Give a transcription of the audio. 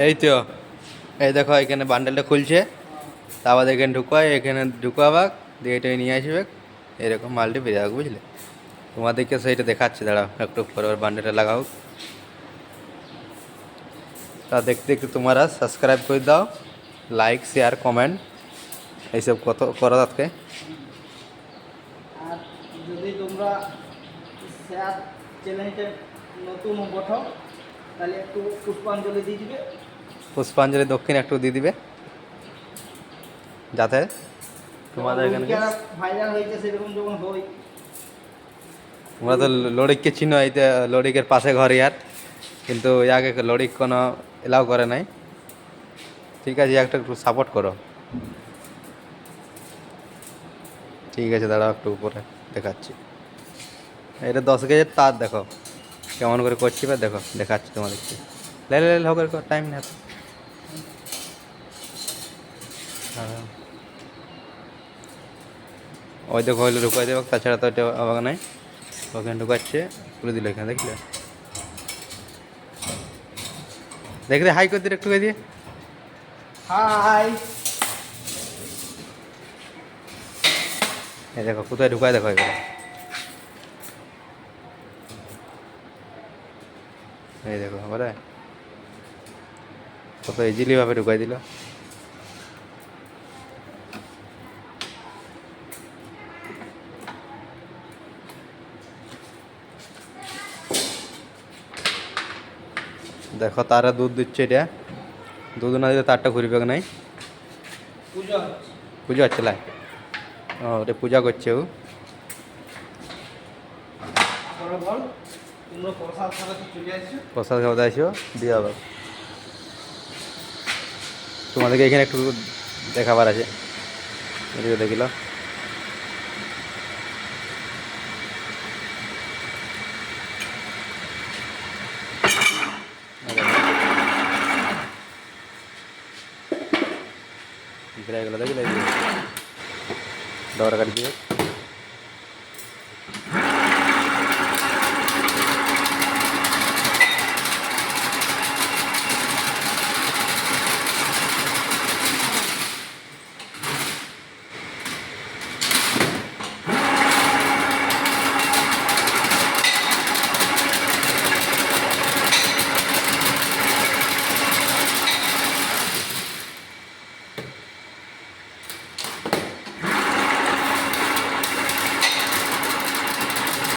এই তো, এই দেখো এখানে বান্ডেলটা খুলছে, তারপর এখানে ঢুকায়, এখানে ঢুকাবাক দিয়ে এটা নিয়ে আসবে, এরকম মালটি বেরিয়ে যাবে, বুঝলে? তোমাদেরকে সেইটা দেখাচ্ছি, দাঁড়াও একটু পরে ওর বান্ডেলটা লাগাও। তা দেখতে দেখতে তোমরা সাবস্ক্রাইব করে দাও, লাইক শেয়ার কমেন্ট এইসব কত করো আজকে। আর যদি তোমরা শেয়ার চ্যানেলটা নতুন গঠো তাহলে একটু পুষ্পাঞ্জলি দিয়ে দিবে। পুষ্পাঞ্জলি দক্ষিণ একটু দিয়ে দিবে, যাতে তোমাদের এখানে ভাইরাল হয়েছে সেরকম যখন হই। তোমরা তো লড়িককে চিনো, এই যে লড়িকের পাশে ঘর ইয়ার, কিন্তু ইয়াকে লড়িক কোনো এলাও করে নাই। ঠিক আছে, একটা একটু সাপোর্ট করো। ঠিক আছে, দাঁড়াও একটু উপরে দেখাচ্ছি। এটা 10 গেজের তার, দেখো কেমন করে করছি, বা দেখো দেখাচ্ছি তোমাদেরকে। লে লে লে হোক, টাইম না। হ্যাঁ, ওই দেখো হইলে ঢুকাই দেবো, তাছাড়া তো এটা আবার নাই। ওখানে ঢুকাচ্ছে, তুলে দিল এখানে, দেখলে? দেখলে হাই করে দিয়ে একটু দিয়ে। হাই। এই দেখো কোথায় ঢুকায়, দেখো এগুলো। এই দেখো বলে কত ইজিলি ভাবে ঢুকাই দিল। দেখো তারা দুধ দিচ্ছে, এটা দুধ না দিলে তারটা ঘুরবে নাই। পূজা পুজো হচ্ছে লাই, ও ওটা পূজা করছে ও। বড় বল, তোমরা প্রসাদ খাওয়াতে চলে আসছো। প্রসাদ খাওয়া আসো দিয়ে হবে। তোমাদেরকে এখানে একটু দেখাবার আছে, এদিকে দেখিল। গেলে দেখিলে, দৌড়া কাটি দিয়ে